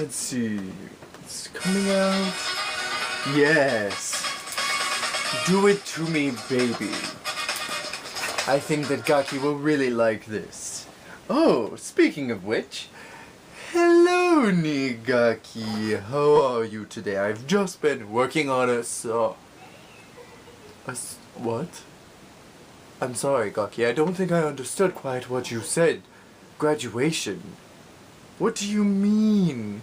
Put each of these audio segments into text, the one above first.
Let's see. It's coming out. Yes. Do it to me, baby. I think that Gaki will really like this. Oh, speaking of which, hello, Nigaki. How are you today? I've just been working on what? I'm sorry, Gaki. I don't think I understood quite what you said. Graduation. What do you mean,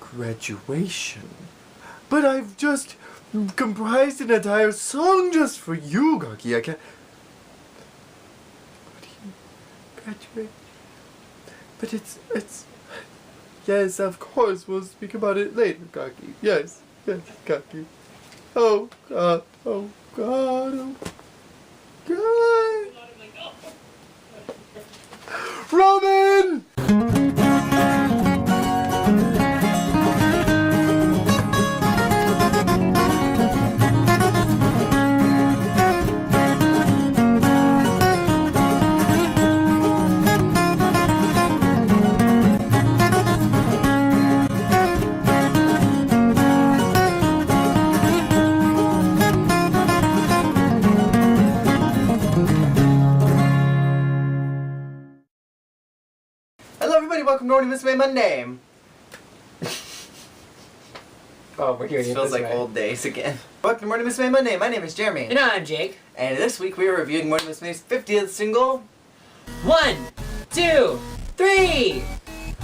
graduation? But I've just comprised an entire song just for you, Gaki. I can't... What do you... Graduate? But it's... Yes, of course. We'll speak about it later, Gaki. Yes, Gaki. Oh, God. Oh, God. Oh, God. Rouman! Hello everybody, welcome to Morning Musume Monday. Oh, we're here. It feels like old days again. Welcome to Morning Musume Monday. My name is Jeremy. And I'm Jake. And this week we are reviewing Morning Musume's 50th single. 1, 2, 3.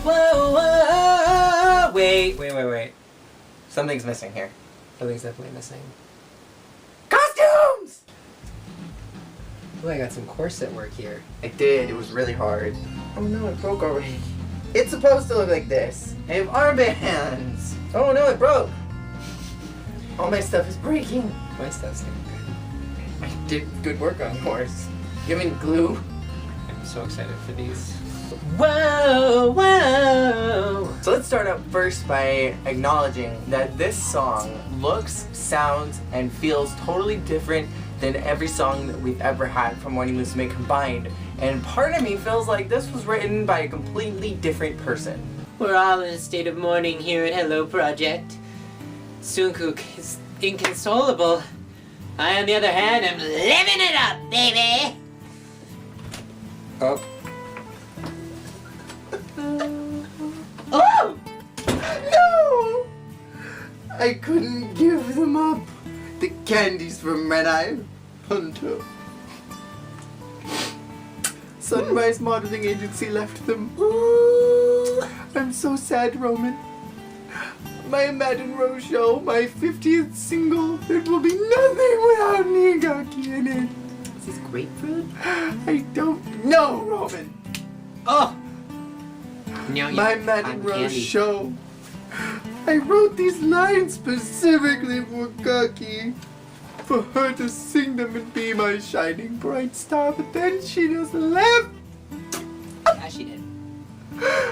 Whoa, whoa. Wait. Something's missing here. Something's definitely missing. Costumes! Oh, I got some corset work here. I did. It was really hard. Oh no, it broke already. It's supposed to look like this. I have armbands. Oh no, it broke. All my stuff is breaking. My stuff's looking good. I did good work on yours. Give me glue. I'm so excited for these. Whoa, whoa. So let's start out first by acknowledging that this song looks, sounds, and feels totally different than every song that we've ever had from Morning Musume combined. And part of me feels like this was written by a completely different person. We're all in a state of mourning here at Hello Project. Tsunku is inconsolable. I, on the other hand, am living it up, baby! Oh. Oh! No! I couldn't give them up. The candies from Red Eye Hunter. Sunrise Modeling Agency left them. Ooh, I'm so sad, Rouman. My Madden Rose show, my 50th single, it will be nothing without Nigaki in it. Is this grapefruit? I don't know, Rouman. Oh! No, My Madden Rose show. I wrote these lines specifically for Gaki. For her to sing them and be my shining bright star, but then she just left. Yeah, she did.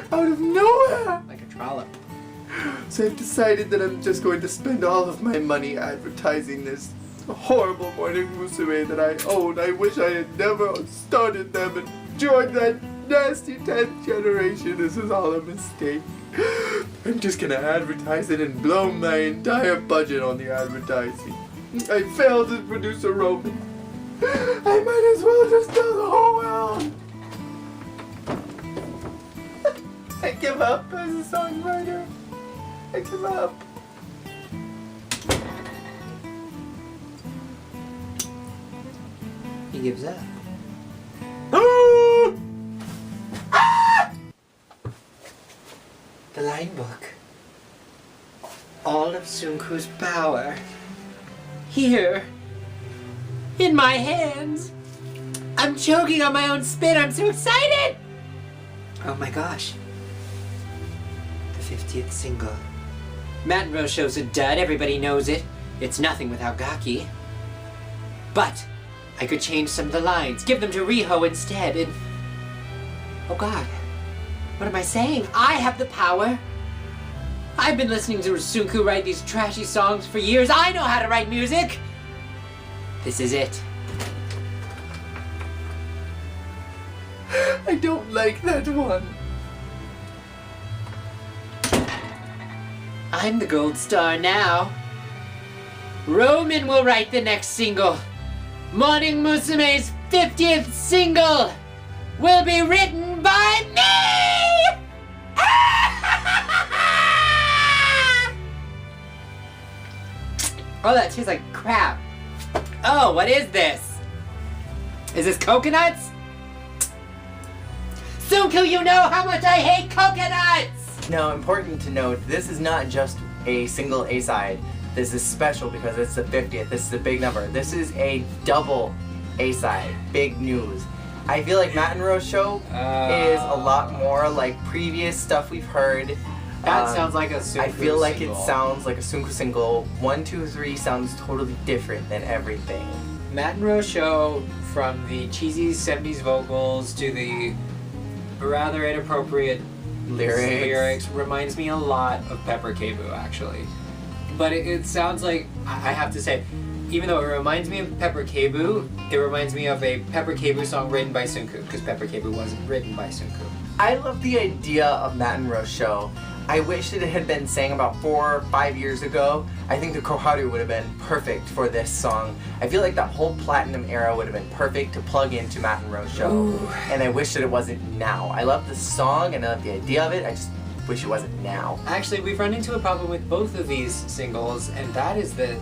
Out of nowhere. Like a trollop. So I've decided that I'm just going to spend all of my money advertising this horrible Morning Musume that I own. I wish I had never started them and joined that nasty 10th generation. This is all a mistake. I'm just gonna advertise it and blow my entire budget on the advertising. I failed as producer Rouman. I might as well just tell the whole world. I give up as a songwriter. I give up. He gives up. The line book. All of Tsunku's power. Here. In my hands. I'm choking on my own spit. I'm so excited! Oh my gosh. The 50th single. Matt Rose show's a dud. Everybody knows it. It's nothing without Gaki. But I could change some of the lines. Give them to Riho instead and... Oh god. What am I saying? I have the power. I've been listening to Tsunku write these trashy songs for years. I know how to write music. This is it. I don't like that one. I'm the gold star now. Rouman will write the next single. Morning Musume's 50th single will be written by me! Oh, that tastes like crap. Oh, what is this? Is this coconuts? Tsunku, you know how much I hate coconuts! Now, important to note, this is not just a single A-side. This is special because it's the 50th. This is a big number. This is a double A-side. Big news. I feel like Matt and Rose show is a lot more like previous stuff we've heard. That sounds like a Tsunku I feel like single. it sounds like a Tsunku single. 1, 2, 3 sounds totally different than everything. Matt and Rose show, from the cheesy 70s vocals to the rather inappropriate lyrics, reminds me a lot of Pepper K-Boo, actually. But it sounds like, I have to say, even though it reminds me of Pepper K-Boo, it reminds me of a Pepper K-Boo song written by Tsunku, because Pepper K-Boo wasn't written by Tsunku. I love the idea of Matt and Rose show. I wish that it had been sang about 4 or 5 years ago. I think the Koharu would have been perfect for this song. I feel like that whole platinum era would have been perfect to plug into Matt and Rose show. Ooh. And I wish that it wasn't now. I love the song and I love the idea of it. I just wish it wasn't now. Actually, we've run into a problem with both of these singles, and that is that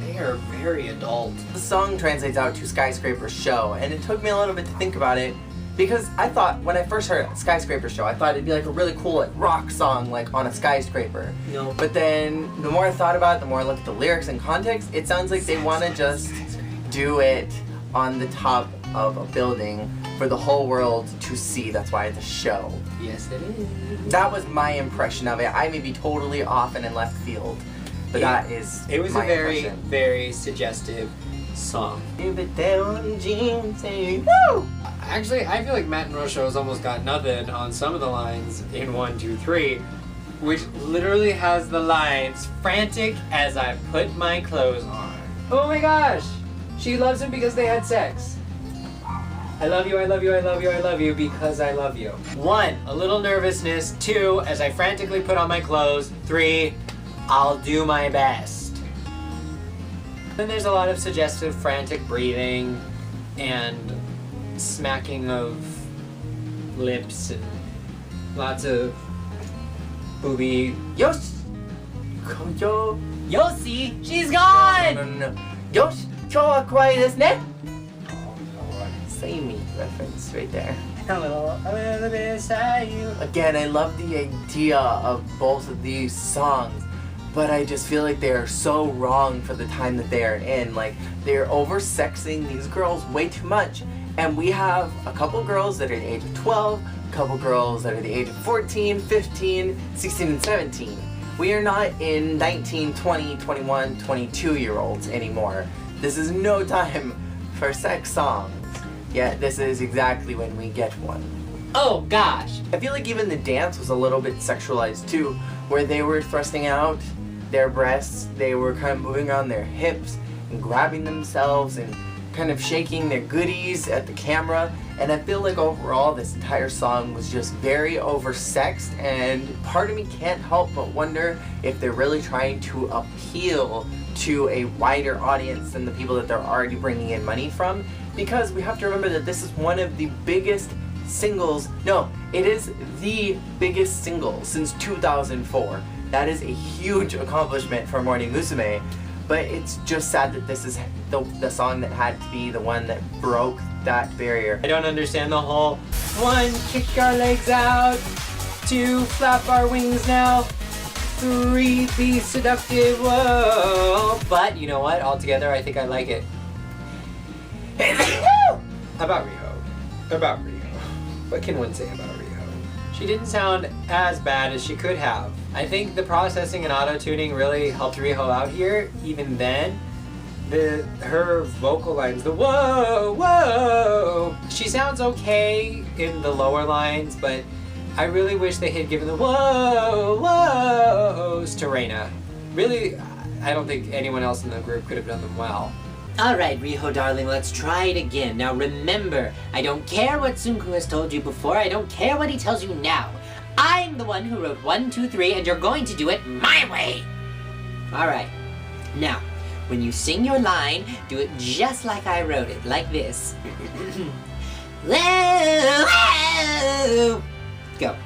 they are very adult. The song translates out to Skyscraper Show, and it took me a little bit to think about it because I thought, when I first heard Skyscraper Show, I thought it'd be like a really cool like rock song like on a skyscraper. No. But then the more I thought about it, the more I looked at the lyrics and context, it sounds like they want to just do it on the top of a building for the whole world to see. That's why it's a show. Yes, it is. That was my impression of it. I may be totally off and in left field, but that is It was my a very, impression. very suggestive song. Woo! Actually, I feel like Matt and Rose has almost got nothing on some of the lines in 1, 2, 3, which literally has the lines, frantic as I put my clothes on. Oh my gosh! She loves him because they had sex. I love you, I love you, I love you, I love you because I love you. 1, a little nervousness. 2, as I frantically put on my clothes. 3, I'll do my best. Then there's a lot of suggestive frantic breathing and smacking of lips and lots of booby. Yosh! Yo! Yossi, she's gone! No. Yosh! Chowa kawaii desu ne? Samey reference right there. A little beside you. Again, I love the idea of both of these songs, but I just feel like they are so wrong for the time that they are in. Like, they're over-sexing these girls way too much. And we have a couple girls that are the age of 12, a couple girls that are the age of 14, 15, 16, and 17. We are not in 19, 20, 21, 22-year-olds anymore. This is no time for sex songs. Yet this is exactly when we get one. Oh gosh! I feel like even the dance was a little bit sexualized too, where they were thrusting out their breasts, they were kind of moving around their hips and grabbing themselves and kind of shaking their goodies at the camera. And I feel like overall this entire song was just very oversexed, and part of me can't help but wonder if they're really trying to appeal to a wider audience than the people that they're already bringing in money from. Because we have to remember that this is one of the biggest singles, no, it is the biggest single since 2004. That is a huge accomplishment for Morning Musume, but it's just sad that this is the song that had to be the one that broke that barrier. I don't understand the whole 1, kick our legs out, 2, flap our wings now, 3, be seductive, whoa. But you know what, altogether I think I like it. About Riho. What can one say about Riho? She didn't sound as bad as she could have. I think the processing and auto-tuning really helped Riho out here. Even then, her vocal lines, the whoa, whoa. She sounds okay in the lower lines, but I really wish they had given the whoa, whoas to Reina. Really, I don't think anyone else in the group could have done them well. Alright, Riho darling, let's try it again. Now remember, I don't care what Tsunku has told you before, I don't care what he tells you now. I'm the one who wrote 1, 2, 3, and you're going to do it my way. All right. Now, when you sing your line, do it just like I wrote it, like this. Go.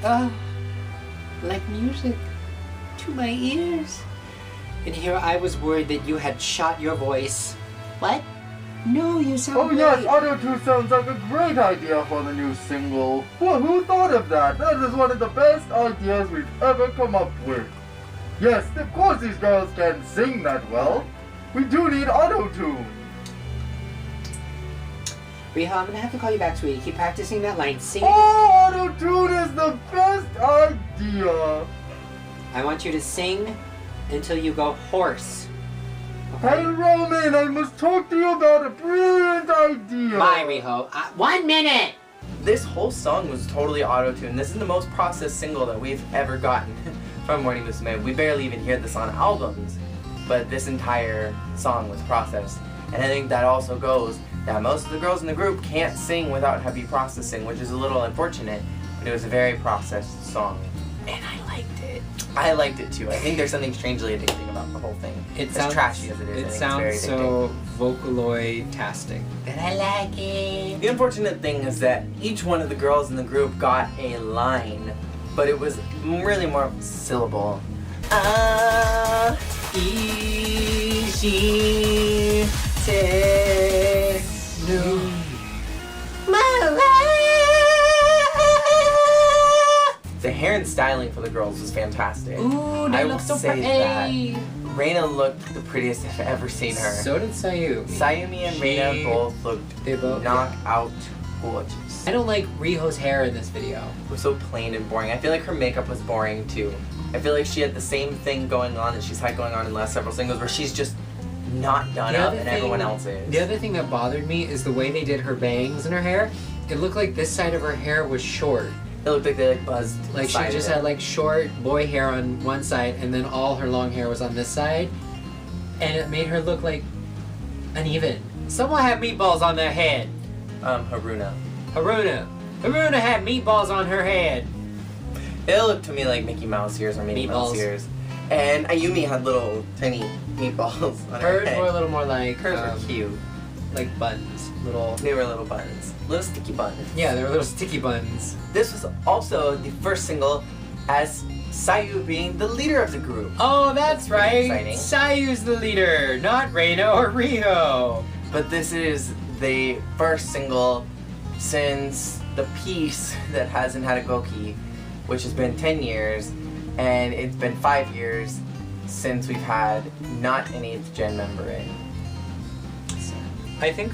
Oh, like music to my ears. And here I was worried that you had shot your voice. What? No, you sound Oh great. yes, auto-tune sounds like a great idea for the new single. Well, who thought of that? That is one of the best ideas we've ever come up with. Yes, of course these girls can sing that well. We do need auto-tune. Riho, I'm gonna have to call you back, sweetie. Keep practicing that line. Sing it. Oh, auto-tune is the best idea. I want you to sing until you go hoarse. Hey, Rouman, I must talk to you about a brilliant idea. Bye, Riho. 1 minute! This whole song was totally auto-tuned. This is the most processed single that we've ever gotten from Morning Musume. We barely even hear this on albums, but this entire song was processed. And I think that also goes that most of the girls in the group can't sing without heavy processing, which is a little unfortunate, but it was a very processed song. And I liked it. I liked it too. I think there's something strangely addicting about the whole thing. It as sounds trashy as it is. I think It it's sounds very so Vocaloid-tastic. But I like it. The unfortunate thing is that each one of the girls in the group got a line, but it was really more of a syllable. Ishi te no. The hair and styling for the girls was fantastic. Ooh, I they will look so say pretty. Reina looked the prettiest I've ever seen her. So did Sayumi. Sayumi and Reina both looked They both knockout gorgeous. I don't like Riho's hair in this video. It was so plain and boring. I feel like her makeup was boring too. I feel like she had the same thing going on that she's had going on in the last several singles where she's just not done up and everyone else is. The other thing that bothered me is the way they did her bangs in her hair. It looked like this side of her hair was short. It looked like they like buzzed. Like she just had like short boy hair on one side and then all her long hair was on this side. And it made her look like uneven. Someone had meatballs on their head. Haruna. Haruna had meatballs on her head. It looked to me like Mickey Mouse ears or Minnie Mouse ears. And Ayumi had little tiny meatballs on her Hers head. were a little more like Hers were cute. like buns. Little. They were little buns. Little sticky buns. Yeah, they were little sticky buns. This was also the first single as Sayu being the leader of the group. Oh, that's pretty right. exciting. Sayu's the leader, not Reina or Riho. But this is the first single since the piece that hasn't had a Goki, which has been 10 years, and it's been 5 years since we've had not an 8th gen member in. I think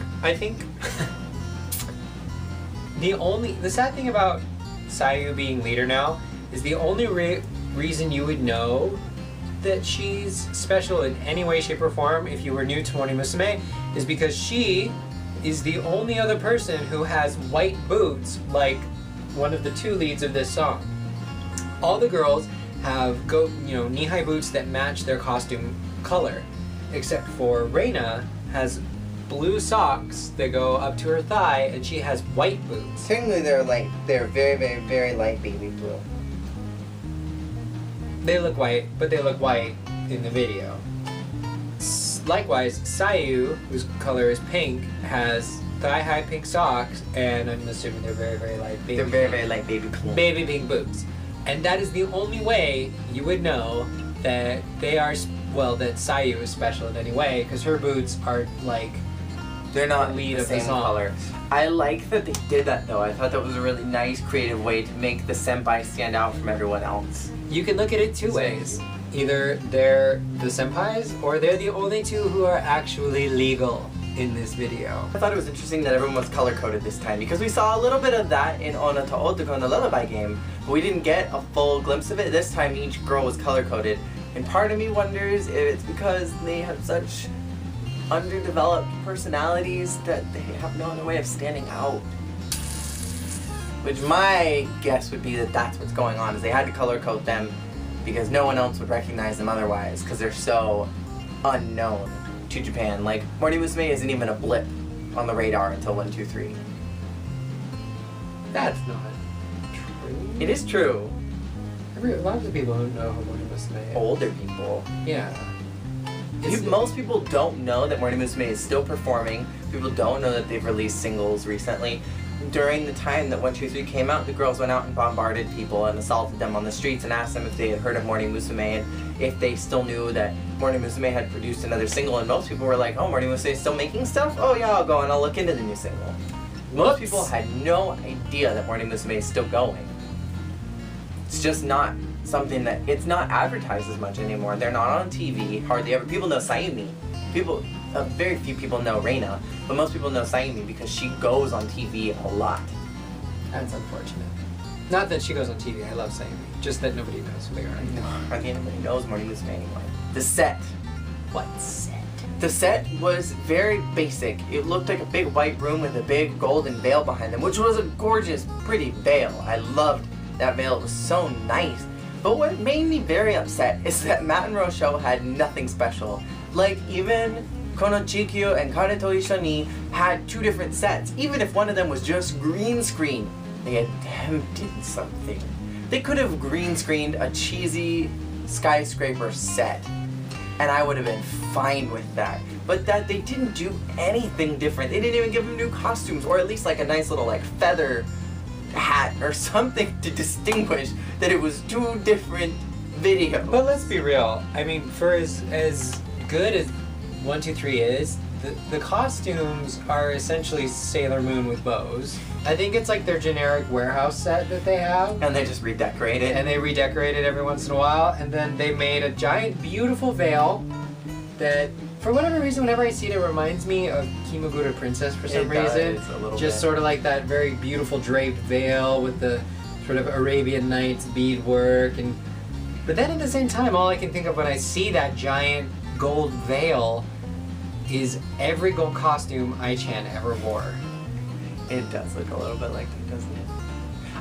the sad thing about Sayu being leader now is the only reason you would know that she's special in any way, shape, or form if you were new to Morning Musume is because she is the only other person who has white boots like one of the 2 leads of this song. All the girls have knee-high boots that match their costume color, except for Reina has blue socks that go up to her thigh, and she has white boots. Technically, they're very, very, very light baby blue. They look white, but they look white in the video. Likewise, Sayu, whose color is pink, has thigh-high pink socks, and I'm assuming they're very, very light baby. They're very, very light baby pink. Baby pink boots. And that is the only way you would know that they are, that Sayu is special in any way, because her boots are like, they're not lead the of the same song. color. I like that they did that though. I thought that was a really nice, creative way to make the senpai stand out from everyone else. You can look at it 2 ways. Either they're the senpais, or they're the only 2 who are actually legal in this video. I thought it was interesting that everyone was color-coded this time because we saw a little bit of that in Onna to Otoko in the Lullaby game, but we didn't get a full glimpse of it. This time each girl was color-coded, and part of me wonders if it's because they have such underdeveloped personalities that they have no other way of standing out. Which my guess would be that that's what's going on, is they had to color-code them because no one else would recognize them otherwise because they're so unknown to Japan. Like, Morning Musume isn't even a blip on the radar until 1, 2, 3. That's not true. It is true. A lot of the people who know who Morning Musume is. Older people. Yeah. Most people don't know that Morning Musume is still performing. People don't know that they've released singles recently. During the time that 123 came out, the girls went out and bombarded people and assaulted them on the streets and asked them if they had heard of Morning Musume and if they still knew that Morning Musume had produced another single. And most people were like, oh, Morning Musume is still making stuff? Oh yeah, I'll go and I'll look into the new single. Most people had no idea that Morning Musume is still going. It's just not something that, it's not advertised as much anymore. They're not on TV, hardly ever. People know Sayumi. Very few people know Reina, but most people know Sayumi because she goes on TV a lot. That's unfortunate. Not that she goes on TV, I love Sayumi. Just that nobody knows who they are. No, hardly anybody knows Morning Musume anymore. The set. What set? The set was very basic. It looked like a big white room with a big golden veil behind them, which was a gorgeous, pretty veil. I loved that veil. It was so nice. But what made me very upset is that Matt and Rochelle had nothing special. Like, even Kono Chikyu and Kare to Ishoni had two different sets. Even if one of them was just green screen, they attempted something. They could have green screened a cheesy skyscraper set, and I would have been fine with that. But that they didn't do anything different. They didn't even give them new costumes, or at least like a nice little like feather hat or something to distinguish that it was two different videos. But let's be real. I mean, for as good as 123 is, the costumes are essentially Sailor Moon with bows. I think it's like their generic warehouse set that they have. And they just redecorate it. And they redecorate it every once in a while. And then they made a giant, beautiful veil that, for whatever reason, whenever I see it, it reminds me of Kimagura Princess for some reason. Does, a little just bit. Sort of like that very beautiful draped veil with the sort of Arabian Nights beadwork. But then at the same time, all I can think of when I see that giant gold veil is every gold costume Ai-chan ever wore. It does look a little bit like that, doesn't it?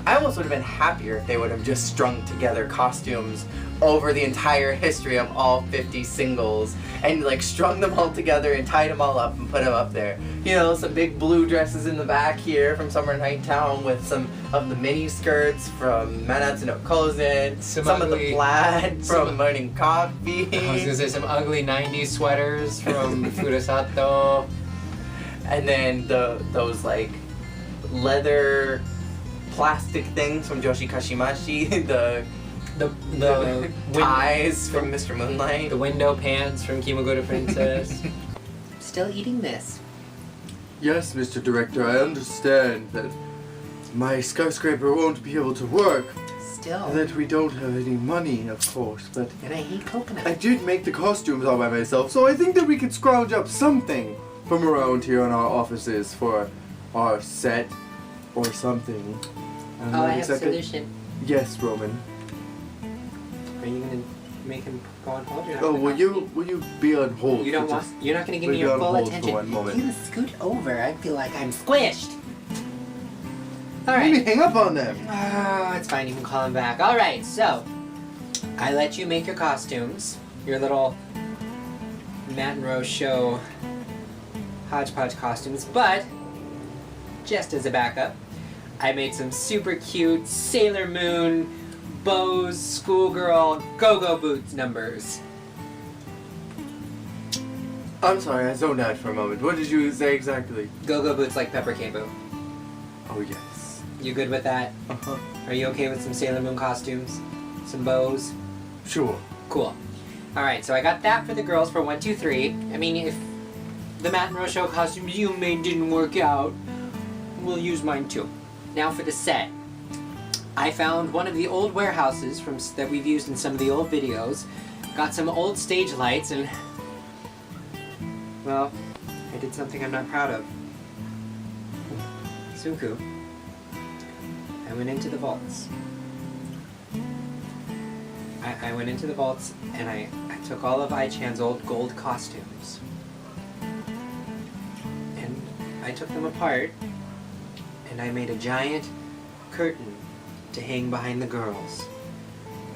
I almost would have been happier if they would have just strung together costumes over the entire history of all 50 singles and like strung them all together and tied them all up and put them up there. You know, some big blue dresses in the back here from Summer Night Town with some of the mini skirts from Manatsu no Kozen, some of the plaid from Morning Coffee. I was gonna say some ugly 90s sweaters from Furusato. And then those like leather plastic things from Joshi Kashimashi, the ties from Mr. Moonlight. The window pants from Kimagura Princess. Still eating this. Yes, Mr. Director, I understand that my skyscraper won't be able to work. Still. And that we don't have any money, of course, but And I hate coconut. I did make the costumes all by myself, so I think that we could scrounge up something from around here in our offices for our set or something. Oh, I have a solution. Yes, Roman. Are you gonna make him go on hold? You're not Oh, gonna will you be on hold? You don't for want. just- You're not gonna give will me you your be on full hold for attention. one moment? You're gonna scoot over. I feel like I'm squished. All Maybe right. hang up on them. Oh, it's fine. You can call him back. All right. So, I let you make your costumes, your little Matt and Rose show hodgepodge costumes, but just as a backup, I made some super cute Sailor Moon, bows, schoolgirl, go-go boots numbers. I'm sorry, I zoned out for a moment. What did you say exactly? Go-go boots like Pepper K-Boo. Oh, yes. You good with that? Uh-huh. Are you okay with some Sailor Moon costumes? Some bows? Sure. Cool. Alright, so I got that for the girls for 123. I mean, if the Matt and Rochelle costumes you made didn't work out, we'll use mine too. Now for the set. I found one of the old warehouses that we've used in some of the old videos. Got some old stage lights and... well, I did something I'm not proud of. Tsunku. I went into the vaults. I went into the vaults and I took all of Ai-chan's old gold costumes. And I took them apart and I made a giant curtain to hang behind the girls.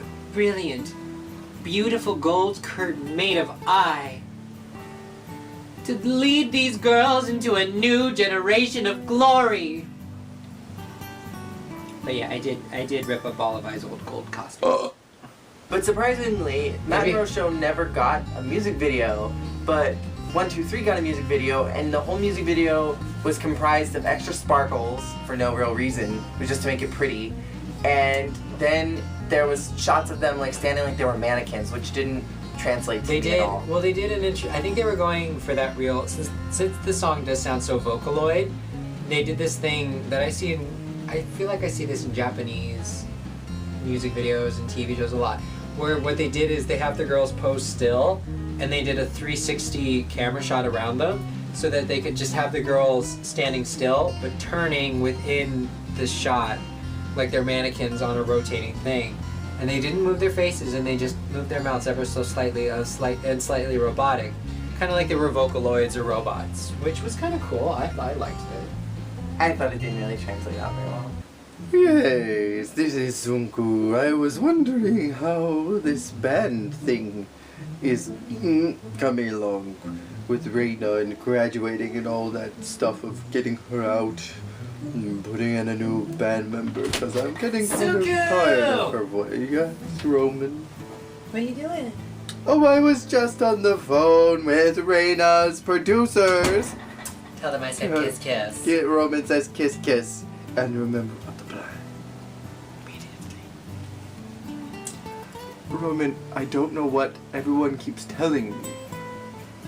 A brilliant, beautiful gold curtain made of Ai. To lead these girls into a new generation of glory. But yeah, I did rip up all of I's old gold costumes. But surprisingly, Matt Maybe. Monroe's show never got a music video, but 1, 2, 3 got a music video, and the whole music video was comprised of extra sparkles for no real reason. It was just to make it pretty. And then there was shots of them like standing like they were mannequins, which didn't translate to They me did. at all. Well, they did an intro. I think they were going for that real. Since the song does sound so Vocaloid, they did this thing that I see in. I feel like I see this in Japanese music videos and TV shows a lot. Where what they did is they have the girls pose still, and they did a 360 camera shot around them, so that they could just have the girls standing still but turning within the shot, like they're mannequins on a rotating thing. And they didn't move their faces, and they just moved their mouths ever so slightly, slightly robotic, kind of like they were Vocaloids or robots, which was kind of cool. I liked it. I thought it didn't really translate out very well. Yes, this is Tsunku. I was wondering how this band thing is coming along with Reina and graduating and all that stuff of getting her out and putting in a new band member, because I'm getting kind of tired of her voice. Yes, Roman. What are you doing? Oh, I was just on the phone with Reina's producers. Tell them I said kiss kiss. Get Roman says kiss kiss. And remember what the plan. Roman, I don't know what everyone keeps telling me,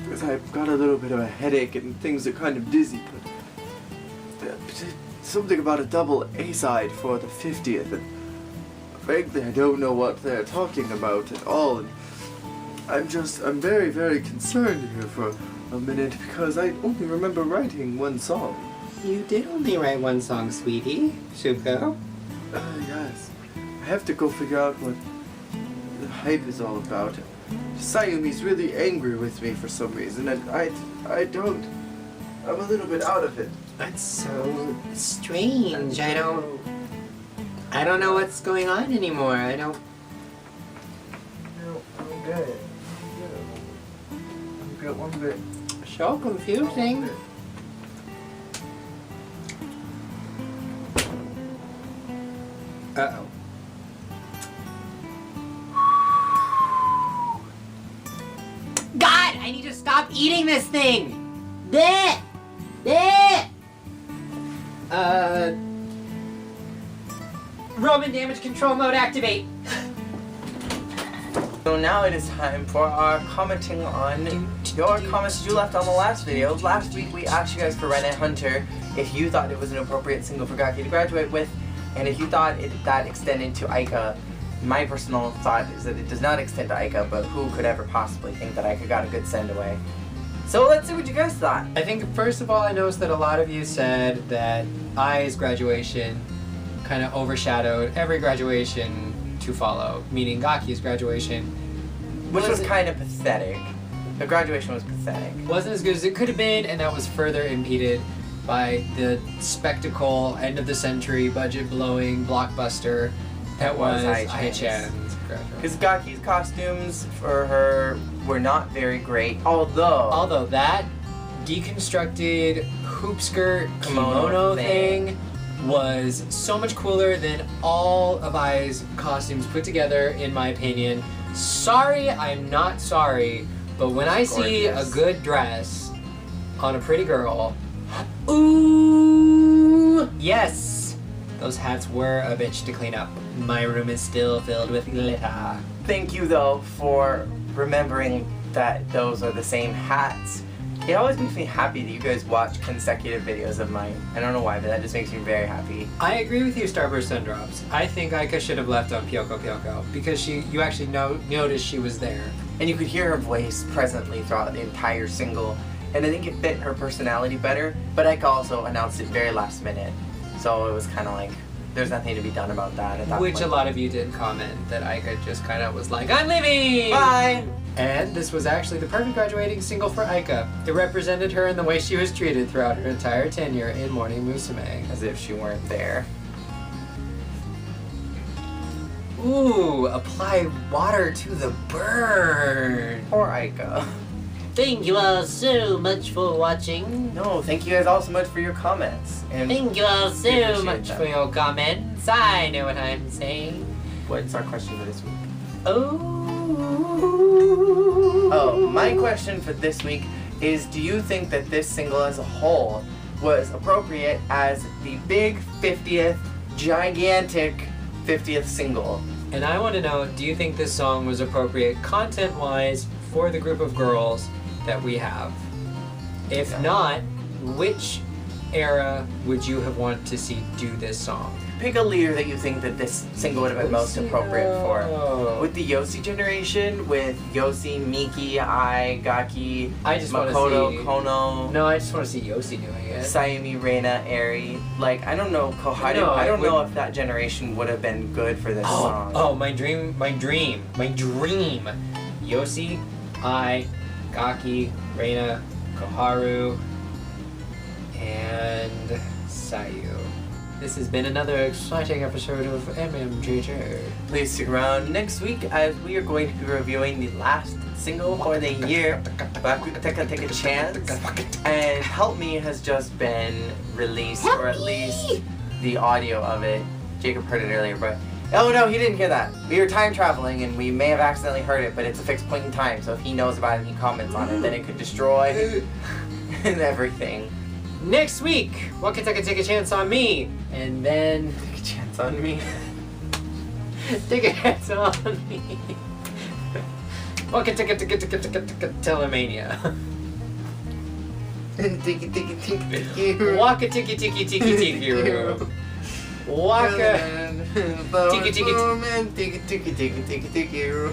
because I've got a little bit of a headache and things are kind of dizzy, but something about a double A-side for the 50th, and frankly I don't know what they're talking about at all, and I'm very, very concerned here for a minute, because I only remember writing one song. You did only write one song, sweetie. Tsunku. Yes. I have to go figure out what the hype is all about. Sayumi's really angry with me for some reason, and I don't. I'm a little bit out of it. That's so strange. I don't know what's going on anymore. No, I'm good. I'm good one bit. So confusing. Uh-oh. God, I need to stop eating this thing! Bleh! Bleh! Roman damage control mode activate! So now it is time for our commenting on your comments you left on the last video. Last week we asked you guys for Ren and Hunter if you thought it was an appropriate single for Gaki to graduate with, and if you thought that extended to Aika. My personal thought is that it does not extend to Aika, but who could ever possibly think that Aika got a good send away? So let's see what you guys thought. I think first of all, I noticed that a lot of you said that Ai's graduation kind of overshadowed every graduation to follow, meaning Gaki's graduation. Which was kind of pathetic. The graduation was pathetic. Wasn't as good as it could have been, and that was further impeded by the spectacle, end of the century, budget blowing blockbuster that was Ai-chan's graduation. Because Gaki's costumes for her were not very great, although that deconstructed hoop skirt kimono thing was so much cooler than all of Ai's costumes put together, in my opinion. Sorry, I'm not sorry, but when I see a good dress on a pretty girl, ooh, yes, those hats were a bitch to clean up. My room is still filled with glitter. Thank you though for remembering that those are the same hats. It always makes me happy that you guys watch consecutive videos of mine. I don't know why, but that just makes me very happy. I agree with you, Starburst Sundrops. I think Aika should have left on Pyoko Pyoko because you actually noticed she was there. And you could hear her voice presently throughout the entire single, and I think it fit her personality better, but Aika also announced it very last minute. So it was kind of like, there's nothing to be done about that at that Which point. a lot of you did comment that Aika just kind of was like, I'm leaving! Bye! And this was actually the perfect graduating single for Aika. It represented her in the way she was treated throughout her entire tenure in Morning Musume. As if she weren't there. Ooh, apply water to the burn. Poor Aika. Thank you all so much for watching. No, thank you guys all so much for your comments. And Thank you all we so appreciate much that. for your comments. I know what I'm saying. What's our question for this week? Oh. Oh, my question for this week is, do you think that this single as a whole was appropriate as the big 50th, gigantic 50th single? And I want to know, do you think this song was appropriate content-wise for the group of girls that we have? If not, which era would you have wanted to see do this song? Pick a leader that you think that this single would have been most appropriate for. With the Yossi generation, with Yossi, Miki, Ai, Gaki, I just want to Makoto, see... Kono, No, I just want to see Yossi doing it. Sayumi, Reina, Eri. Like, I don't know, Koharu. No, I don't it know would- if that generation would have been good for this song. Oh, my dream. Yossi, Ai, Gaki, Reina, Koharu, and Sayu. This has been another exciting episode of MMJJ. Please stick around next week as we are going to be reviewing the last single for the year, Take a Chance. And Help Me has just been released, or at least the audio of it. Jacob heard it earlier, but oh no, he didn't hear that. We were time traveling and we may have accidentally heard it, but it's a fixed point in time, so if he knows about it and he comments on it, then it could destroy and everything. Next week, what can take a chance on me? And then Take a chance on me. take a chance on me. What can take a Telemania? Waka tiki tiki tiki tiki roo. Waka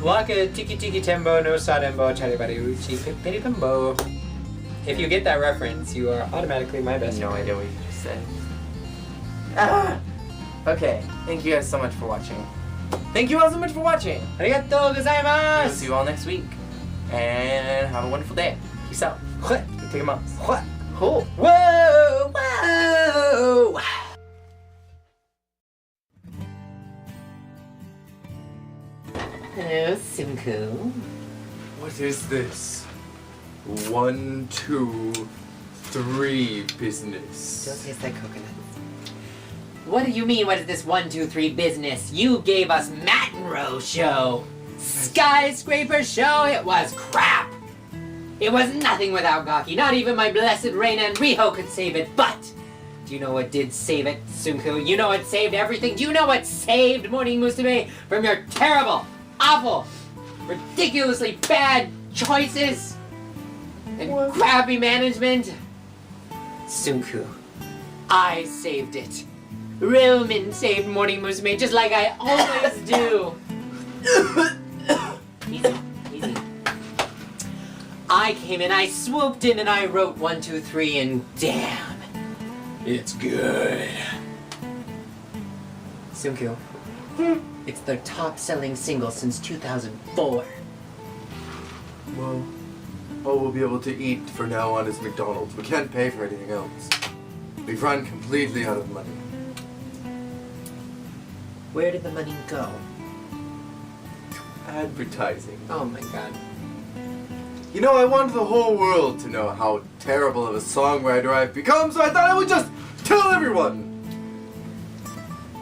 Waka tiki tiki tembo no sadembo charibari uchi pipiri pimbo. If you get that reference, you are automatically my best No friend. idea what you just said. Ah! Okay, thank you guys so much for watching. Thank you all so much for watching. Arigatou We'll gozaimasu! see you all next week. And have a wonderful day. Peace out. Take a mouse. What? Cool. Whoa! Whoa! Hello, Tsunku. What is this? 1, 2, 3 business. Still tastes like coconuts. What do you mean, what is this 1, 2, 3 business? You gave us McEnroe show. Skyscraper show, it was crap. It was nothing without Gaki. Not even my blessed Reina and Riho could save it, but do you know what did save it, Tsunku? You know what saved everything? Do you know what saved Morning Musume from your terrible, awful, ridiculously bad choices and crappy management? Tsunku, I saved it. Rouman saved Morning Musume just like I always do. Easy, easy. I came in, I swooped in, and I wrote 1, 2, 3, and damn, it's good. Tsunku, it's their top-selling single since 2004. Well, all we'll be able to eat for now on is McDonald's. We can't pay for anything else. We've run completely out of money. Where did the money go? Advertising. Oh my god. You know, I want the whole world to know how terrible of a songwriter I've become, so I thought I would just tell everyone!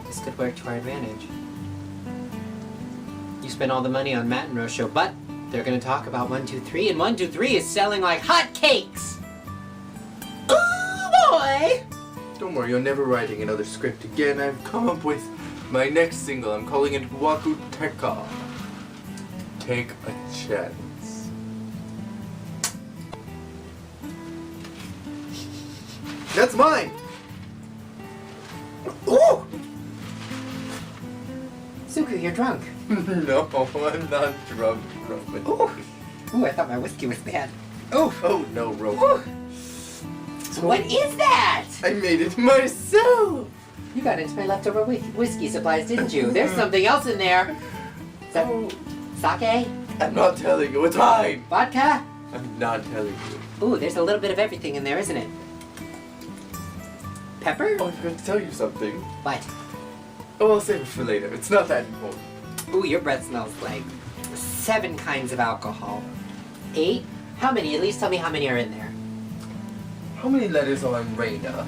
This could work to our advantage. You spent all the money on McEnroe show, but they're gonna talk about 1, 2, 3, and 1, 2, 3 is selling like hotcakes! Ooh boy! Don't worry, you're never writing another script again. I've come up with my next single. I'm calling it Waku Teka. Take a chance. That's mine! Ooh! Tsunku, you're drunk. No, I'm not drunk, Roman. Ooh! Ooh, I thought my whiskey was bad. Ooh! Oh no, Roman. Ooh! What is that? I made it myself! You got into my leftover whiskey supplies, didn't you? There's something else in there. Is that sake? I'm not telling you, it's mine! Vodka? I'm not telling you. Ooh, there's a little bit of everything in there, isn't it? Pepper? Oh, I forgot to tell you something. What? Oh, I'll save it for later. It's not that important. Ooh, your breath smells like 7 kinds of alcohol. 8 How many? At least tell me how many are in there. How many letters are in Reina?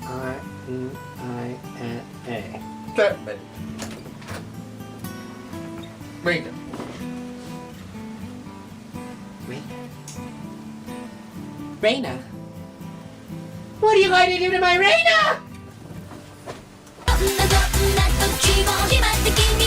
R-E-I-N-A. That many. Reina. Reina? What are you going to do to my Reina? どんな時も決まって君